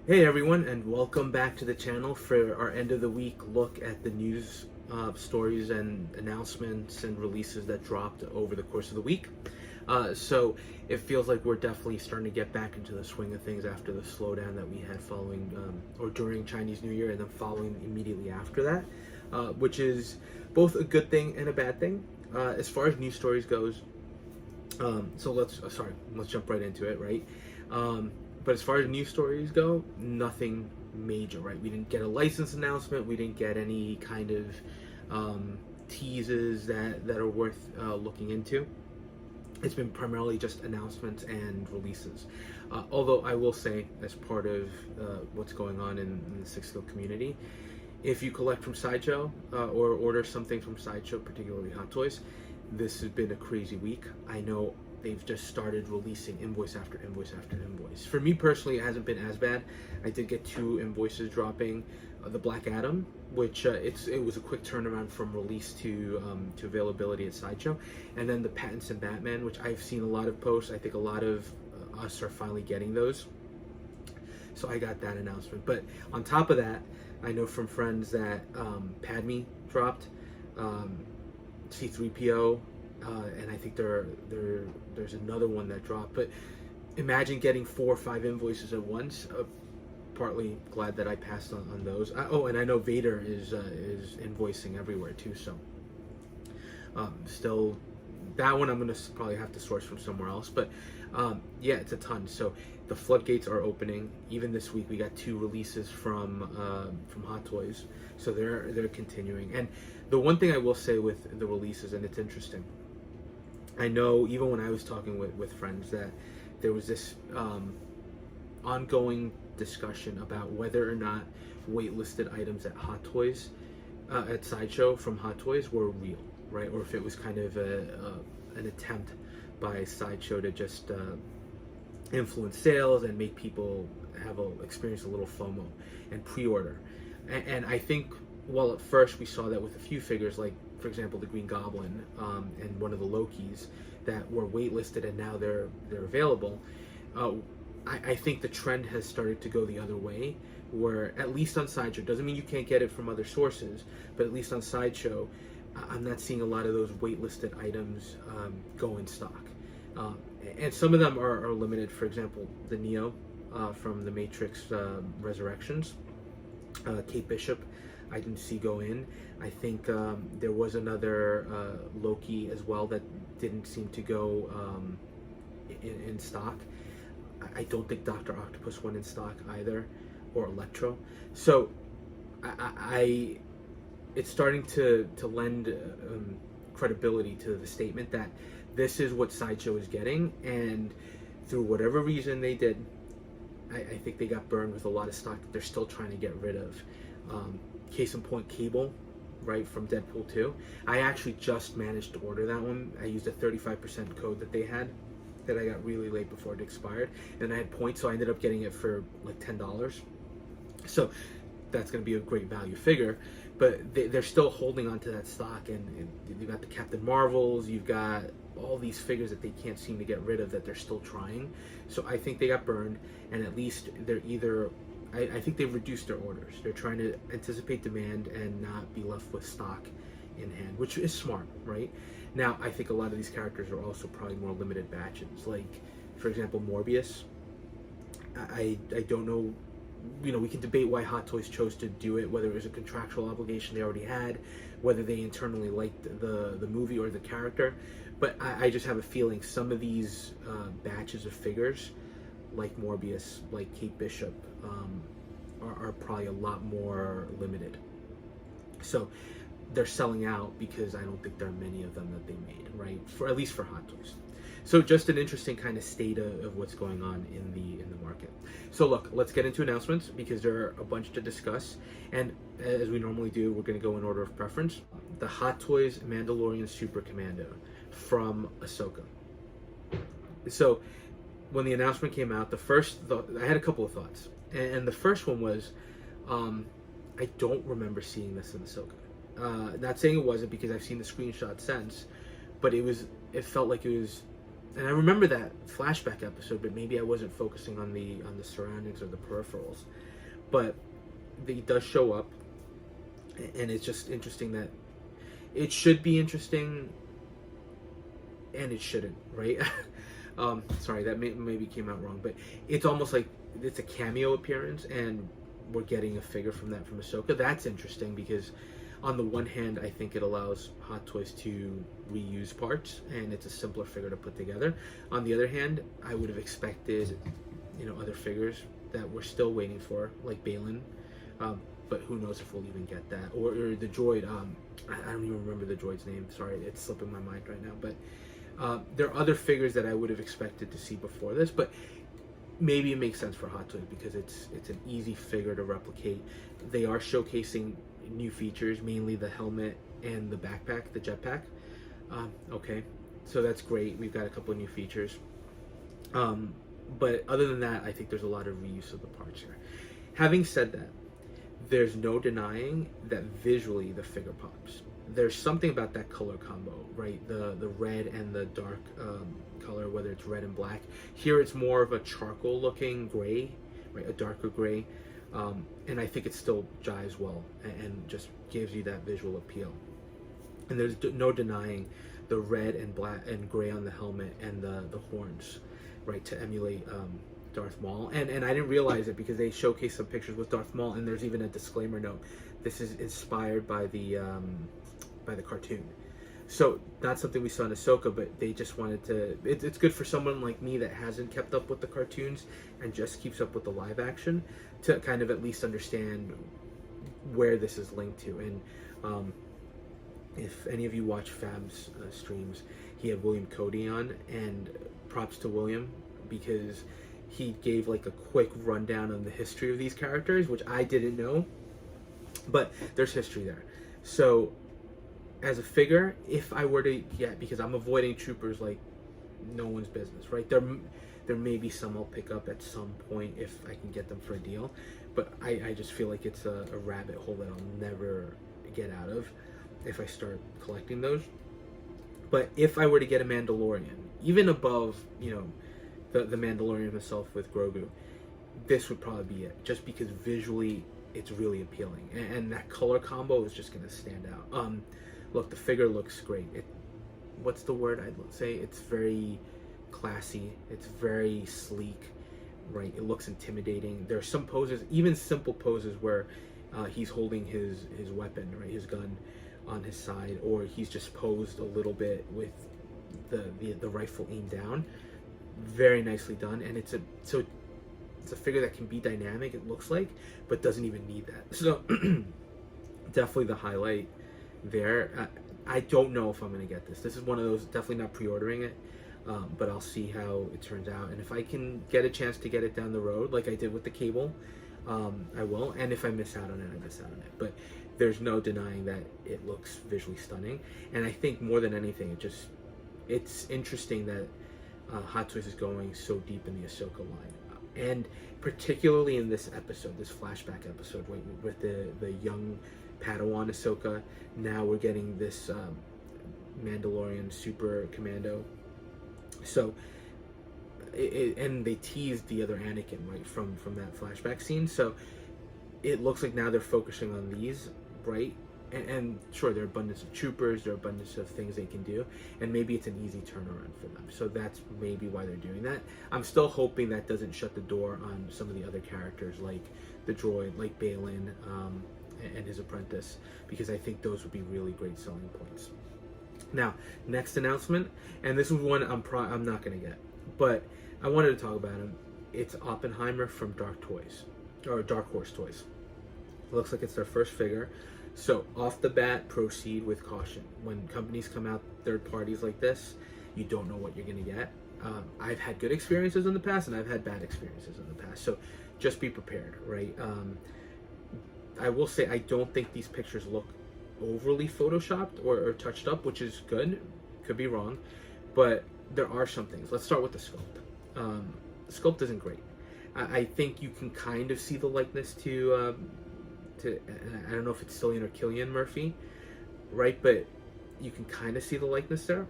Hey everyone, and welcome back to the channel for our end of the week look at the news stories and announcements and releases that dropped over the course of the week. So it feels like we're definitely starting to get back into the swing of things after the slowdown that we had following or during Chinese New Year and then following immediately after that, which is both a good thing and a bad thing. As far as news stories goes, so let's jump right into it, right? But as far as news stories go, nothing major, right? We didn't get a license announcement. We didn't get any kind of teases that are worth looking into. It's been primarily just announcements and releases. Although I will say, as part of what's going on in the Six Skill community, if you collect from Sideshow or order something from Sideshow, particularly Hot Toys, this has been a crazy week. I know they've just started releasing invoice after invoice after invoice. For me personally, it hasn't been as bad. I did get 2 invoices dropping. The Black Adam, which it was a quick turnaround from release to availability at Sideshow, and then the Pattinson Batman, which I've seen a lot of posts. I think a lot of us are finally getting those. So I got that announcement. But on top of that, I know from friends that Padme dropped, C3PO. And I think there's another one that dropped. But imagine getting 4 or 5 invoices at once. Partly glad that I passed on those. And I know Vader is invoicing everywhere too. So still, that one I'm gonna probably have to source from somewhere else. But yeah, it's a ton. So the floodgates are opening. Even this week, we got 2 releases from Hot Toys. So they're continuing. And the one thing I will say with the releases, and it's interesting, I know even when I was talking with friends that there was this ongoing discussion about whether or not waitlisted items at Hot Toys, at Sideshow from Hot Toys were real, right? Or if it was kind of an attempt by Sideshow to just influence sales and make people experience a little FOMO and pre-order. And I think, well, at first we saw that with a few figures, like for example the Green Goblin and one of the Lokis that were waitlisted and now they're available. I think the trend has started to go the other way, where at least on Sideshow, doesn't mean you can't get it from other sources, but at least on Sideshow, I'm not seeing a lot of those waitlisted items go in stock. And some of them are limited. For example, the Neo from the Matrix Resurrections, Kate Bishop, I didn't see go in. I think there was another Loki as well that didn't seem to go in stock. I don't think Dr. Octopus went in stock either, or Electro. So it's starting to lend credibility to the statement that this is what Sideshow is getting, and through whatever reason they did, I think they got burned with a lot of stock that they're still trying to get rid of. Case in point, Cable, right, from Deadpool 2. I actually just managed to order that one. I used a 35% code that they had that I got really late before it expired, and I had points, so I ended up getting it for like $10. So that's going to be a great value figure, but they're still holding on to that stock, and you've got the Captain Marvels, you've got all these figures that they can't seem to get rid of that they're still trying. So I think they got burned, and at least they're either, I think they've reduced their orders. They're trying to anticipate demand and not be left with stock in hand, which is smart, right? Now, I think a lot of these characters are also probably more limited batches. Like, for example, Morbius. I don't know, we can debate why Hot Toys chose to do it, whether it was a contractual obligation they already had, whether they internally liked the movie or the character. But I just have a feeling some of these batches of figures, like Morbius, like Kate Bishop, are probably a lot more limited. So they're selling out because I don't think there are many of them that they made, right? At least for Hot Toys. So just an interesting kind of state of what's going on in the market. So look, let's get into announcements because there are a bunch to discuss. And as we normally do, we're going to go in order of preference. The Hot Toys Mandalorian Super Commando from Ahsoka. So when the announcement came out, I had a couple of thoughts. And the first one was, I don't remember seeing this in Ahsoka. Not saying it wasn't, because I've seen the screenshot since, but it felt like it was and I remember that flashback episode, but maybe I wasn't focusing on the surroundings or the peripherals. But he does show up, and it's just interesting that it should be interesting, and it shouldn't, right? Sorry, that maybe came out wrong, but it's almost like it's a cameo appearance, and we're getting a figure from Ahsoka. That's interesting because, on the one hand, I think it allows Hot Toys to reuse parts, and it's a simpler figure to put together. On the other hand, I would have expected, other figures that we're still waiting for, like Balin. But who knows if we'll even get that, or the droid. I don't even remember the droid's name. Sorry, it's slipping my mind right now. But there are other figures that I would have expected to see before this. But maybe it makes sense for Hot Toys because it's an easy figure to replicate. They are showcasing new features, mainly the helmet and the backpack, the jetpack. Okay, so that's great. We've got a couple of new features. But other than that, I think there's a lot of reuse of the parts here. Having said that, there's no denying that visually the figure pops. There's something about that color combo, right? The red and the dark color, whether it's red and black. Here it's more of a charcoal looking gray, right? A darker gray. And I think it still jives well and just gives you that visual appeal. And there's no denying the red and black and gray on the helmet and the horns, right? To emulate Darth Maul, and I didn't realize it because they showcased some pictures with Darth Maul, and there's even a disclaimer note. This is inspired by the cartoon, so not something we saw in Ahsoka, but they just wanted to. It's good for someone like me that hasn't kept up with the cartoons and just keeps up with the live action to kind of at least understand where this is linked to. And if any of you watch Fab's streams, he had William Cody on, and props to William because he gave like a quick rundown on the history of these characters, which I didn't know, but there's history there. So as a figure, if I were to get, because I'm avoiding troopers like no one's business, right? There may be some I'll pick up at some point if I can get them for a deal, but I just feel like it's a rabbit hole that I'll never get out of if I start collecting those. But if I were to get a Mandalorian, even above, the Mandalorian himself with Grogu, this would probably be it, just because visually it's really appealing, and that color combo is just going to stand out. Look, the figure looks great. What's the word I'd say? It's very classy. It's very sleek, right? It looks intimidating. There are some poses, even simple poses, where he's holding his weapon, right, his gun, on his side, or he's just posed a little bit with the rifle aimed down. Very nicely done, and it's a figure that can be dynamic, it looks like, but doesn't even need that. So definitely the highlight there. I don't know if I'm going to get this. This is one of those, definitely not pre-ordering it, but I'll see how it turns out, and if I can get a chance to get it down the road like I did with the cable, I will, and if I miss out on it, I miss out on it. But there's no denying that it looks visually stunning, and I think more than anything, it's interesting that Hot Toys is going so deep in the Ahsoka line, and particularly in this episode, this flashback episode with the young Padawan Ahsoka. Now we're getting this Mandalorian super Commando. So, and they teased the other Anakin, right, from that flashback scene. So it looks like now they're focusing on these, right? And sure, there are abundance of troopers, there are abundance of things they can do, and maybe it's an easy turnaround for them. So that's maybe why they're doing that. I'm still hoping that doesn't shut the door on some of the other characters, like the droid, like Balin, and his apprentice, because I think those would be really great selling points. Now, next announcement, and this is one I'm not going to get, but I wanted to talk about him. It's Oppenheimer from Darkhorse Toys. It looks like it's their first figure. So off the bat, proceed with caution. When companies come out, third parties like this, you don't know what you're going to get. I've had good experiences in the past, and I've had bad experiences in the past. So just be prepared, right? I will say I don't think these pictures look overly photoshopped or touched up, which is good. Could be wrong, but there are some things. Let's start with the sculpt. The sculpt isn't great. I think you can kind of see the likeness to I don't know if it's Cillian or Cillian Murphy, right? But you can kind of see the likeness there.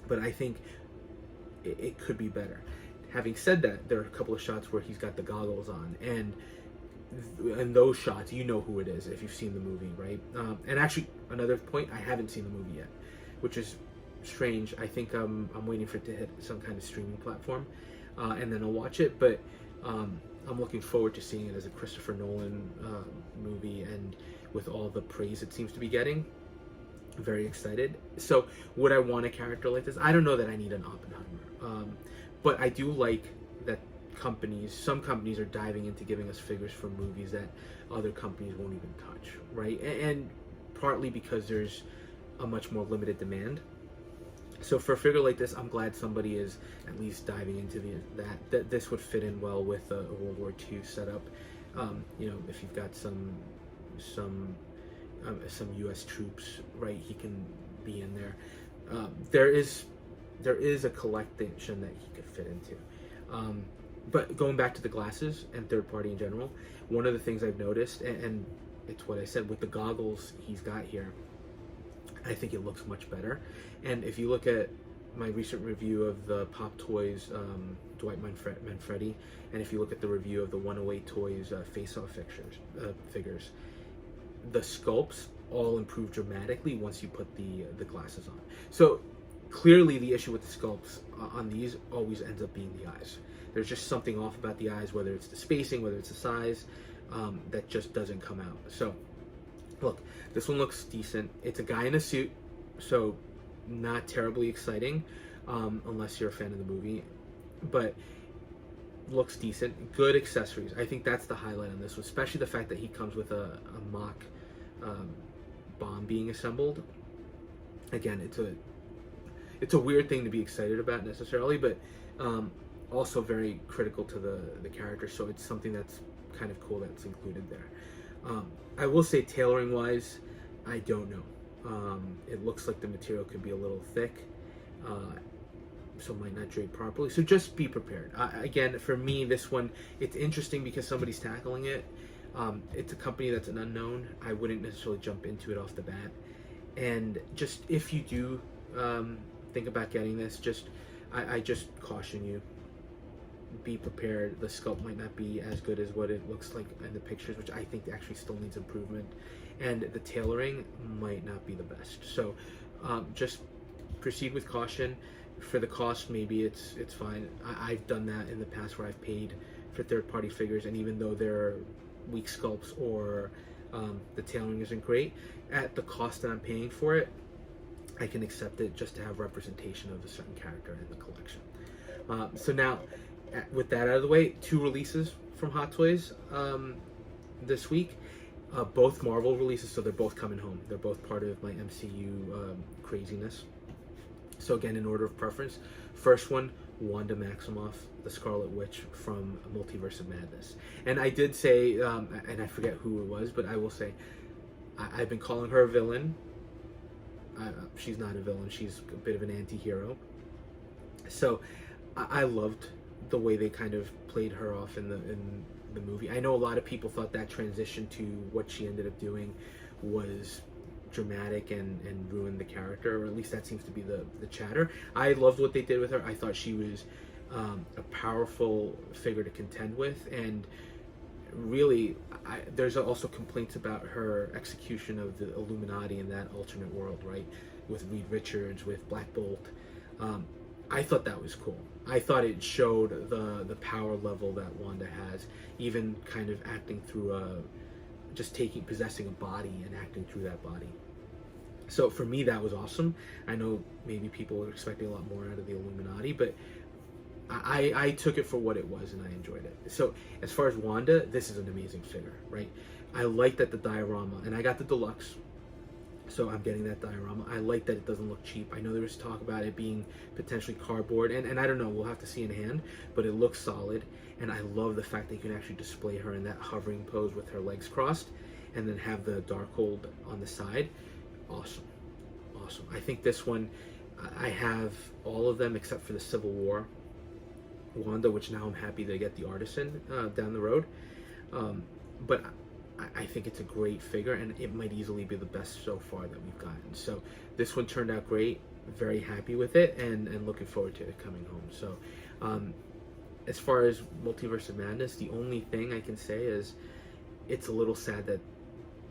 But I think it could be better. Having said that, there are a couple of shots where he's got the goggles on, and those shots, you know who it is if you've seen the movie, right? And actually, another point, I haven't seen the movie yet, which is strange. I think I'm waiting for it to hit some kind of streaming platform, and then I'll watch it. But I'm looking forward to seeing it as a Christopher Nolan movie, and with all the praise it seems to be getting, very excited. So would I want a character like this? I don't know that I need an Oppenheimer, but I do like that some companies are diving into giving us figures for movies that other companies won't even touch, right? And partly because there's a much more limited demand. So for a figure like this, I'm glad somebody is at least diving into that this would fit in well with a World War II setup. You know, if you've got some U.S. troops, right, he can be in there. There is a collection that he could fit into. But going back to the glasses and third party in general, one of the things I've noticed, and it's what I said, with the goggles he's got here, I think it looks much better. And if you look at my recent review of the Pop Toys Dwight Manfredi, and if you look at the review of the 108 Toys Face-Off figures, the sculpts all improve dramatically once you put the glasses on. So clearly the issue with the sculpts on these always ends up being the eyes. There's just something off about the eyes, whether it's the spacing, whether it's the size, that just doesn't come out. So look, this one looks decent. It's a guy in a suit, so not terribly exciting, unless you're a fan of the movie, but looks decent. Good accessories. I think that's the highlight on this one, especially the fact that he comes with a mock bomb being assembled. Again, it's a weird thing to be excited about necessarily, but also very critical to the character, so it's something that's kind of cool that's included there. I will say, tailoring wise, I don't know. It looks like the material could be a little thick, so it might not drape properly, so just be prepared. Again, for me, this one, it's interesting because somebody's tackling it. It's a company that's an unknown. I wouldn't necessarily jump into it off the bat, and just if you do think about getting this, I just caution you, be prepared. The sculpt might not be as good as what it looks like in the pictures, which I think actually still needs improvement, and the tailoring might not be the best. So just proceed with caution. For the cost, maybe it's fine. I've done that in the past where I've paid for third-party figures, and even though they're weak sculpts or the tailoring isn't great, at the cost that I'm paying for it, I can accept it just to have representation of a certain character in the collection. So now, with that out of the way, 2 releases from Hot Toys this week. Both Marvel releases, so they're both coming home. They're both part of my MCU craziness. So again, in order of preference, first one, Wanda Maximoff, the Scarlet Witch from Multiverse of Madness. And I did say, and I forget who it was, but I will say, I've been calling her a villain. She's not a villain, she's a bit of an anti-hero. So I loved the way they kind of played her off in the movie. I know a lot of people thought that transition to what she ended up doing was dramatic and ruined the character, or at least that seems to be the chatter. I loved what they did with her. I thought she was a powerful figure to contend with, and really there's also complaints about her execution of the Illuminati in that alternate world, right, with Reed Richards, with Black Bolt. I thought that was cool. I thought it showed the power level that Wanda has, even kind of acting through possessing a body and acting through that body. So for me, that was awesome. I know maybe people were expecting a lot more out of the Illuminati, but I took it for what it was and I enjoyed it. So as far as Wanda, this is an amazing figure, right? I like that the diorama, and I got the deluxe, so I'm getting that diorama. I like that it doesn't look cheap. I know there was talk about it being potentially cardboard, and I don't know, we'll have to see in hand, but it looks solid, and I love the fact that you can actually display her in that hovering pose with her legs crossed, and then have the Darkhold on the side. Awesome. Awesome. I think this one, I have all of them except for the Civil War Wanda, which now I'm happy to get the Artisan down the road. But I think it's a great figure, and it might easily be the best so far that we've gotten. So this one turned out great. very happy with it and looking forward to it coming home. So as far as Multiverse of Madness, the only thing I can say is it's a little sad that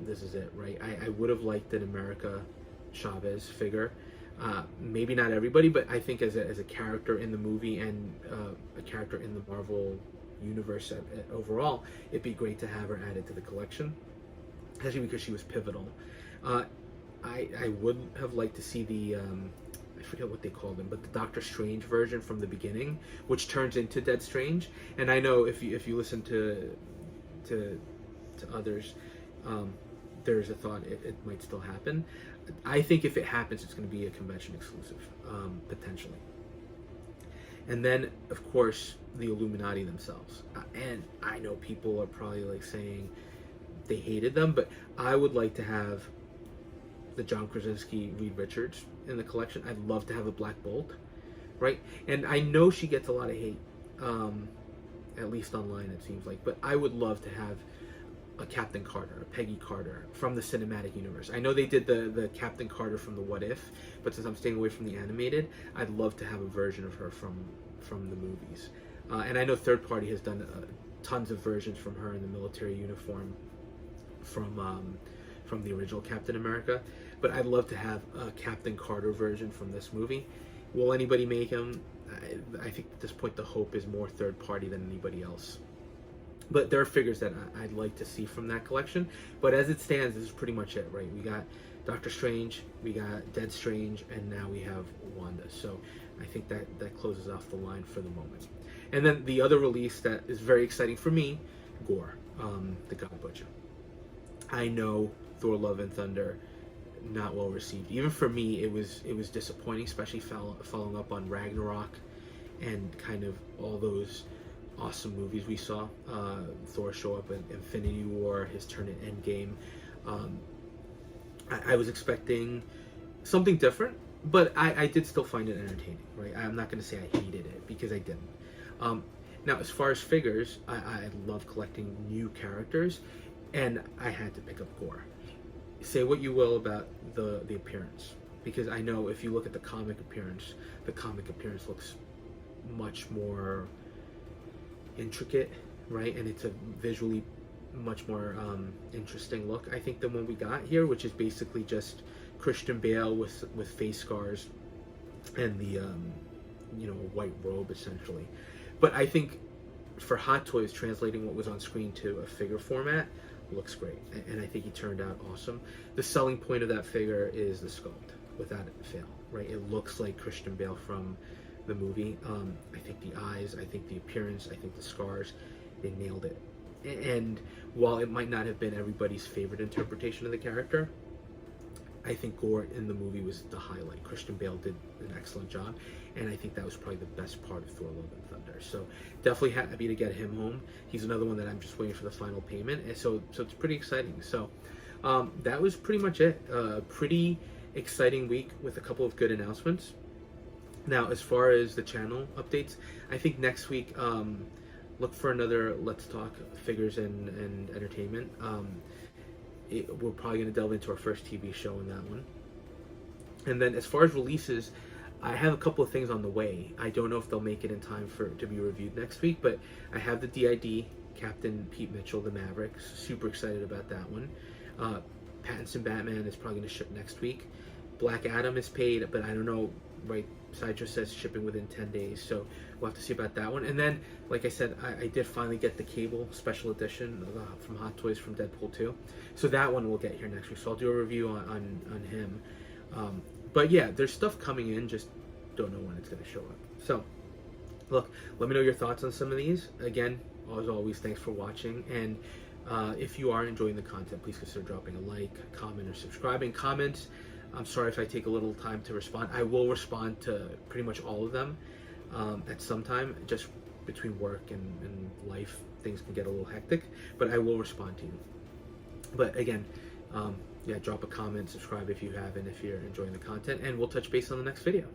this is it, right? I would have liked an America Chavez figure. Maybe not everybody, but I think as a character in the movie and a character in the Marvel universe overall, it'd be great to have her added to the collection, especially because she was pivotal. I would have liked to see the I forget what they called him, but the Doctor Strange version from the beginning, which turns into Dead Strange. And I know if you listen to others, there's a thought it might still happen. I think if it happens, it's going to be a convention exclusive, potentially. And then, of course, the Illuminati themselves. And I know people are probably like saying they hated them, but I would like to have the John Krasinski, Reed Richards in the collection. I'd love to have a Black Bolt, right? And I know she gets a lot of hate, at least online it seems like, but I would love to have a Captain Carter, a Peggy Carter from the cinematic universe. I know they did the Captain Carter from the What If, but since I'm staying away from the animated, I'd love to have a version of her from the movies. And I know Third Party has done tons of versions from her in the military uniform from the original Captain America, but I'd love to have a Captain Carter version from this movie. Will anybody make him? I think at this point the hope is more Third Party than anybody else. But there are figures that I'd like to see from that collection. But as it stands, this is pretty much it, right? We got Doctor Strange, we got Dead Strange, and now we have Wanda. So I think that closes off the line for the moment. And then the other release that is very exciting for me, Gorr, the God Butcher. I know Thor: Love and Thunder, not well received. Even for me, it was disappointing, especially following up on Ragnarok and kind of all those awesome movies we saw. Thor show up in Infinity War, his turn in Endgame. I was expecting something different, but I did still find it entertaining, right? I'm not going to say I hated it, because I didn't. Now, as far as figures, I love collecting new characters, and I had to pick up Gorr. Say what you will about the appearance, because I know if you look at the comic appearance looks much more intricate, right? And it's a visually much more interesting look, I think, than what we got here, which is basically just Christian Bale with face scars and the white robe essentially. But I think for Hot Toys, translating what was on screen to a figure format looks great, and I think he turned out awesome. The selling point of that figure is the sculpt, without fail, right? It looks like Christian Bale from the movie. I think the eyes, I think the appearance, I think the scars, they nailed it. And while it might not have been everybody's favorite interpretation of the character, I think Gorr in the movie was the highlight. Christian Bale did an excellent job, and I think that was probably the best part of Thor: Love and Thunder. So definitely happy to get him home. He's another one that I'm just waiting for the final payment, and so it's pretty exciting. So that was pretty much it. Pretty exciting week with a couple of good announcements. Now, as far as the channel updates, I think next week, look for another Let's Talk Figures and Entertainment. We're probably going to delve into our first TV show in that one. And then as far as releases, I have a couple of things on the way. I don't know if they'll make it in time to be reviewed next week, but I have the DID, Captain Pete Mitchell, the Mavericks. Super excited about that one. Pattinson Batman is probably going to ship next week. Black Adam is paid, but I don't know, right? Sideshow says shipping within 10 days, so we'll have to see about that one. And then, like I said, I did finally get the Cable special edition from Hot Toys from Deadpool 2. So that one we'll get here next week. So I'll do a review on him. But yeah, there's stuff coming in, just don't know when it's going to show up. So, look, let me know your thoughts on some of these. Again, as always, thanks for watching. And if you are enjoying the content, please consider dropping a like, comment, or subscribing. Comments, I'm sorry if I take a little time to respond. I will respond to pretty much all of them at some time. Just between work and life, things can get a little hectic, but I will respond to you. But again, yeah, drop a comment, subscribe if you haven't, if you're enjoying the content, and we'll touch base on the next video.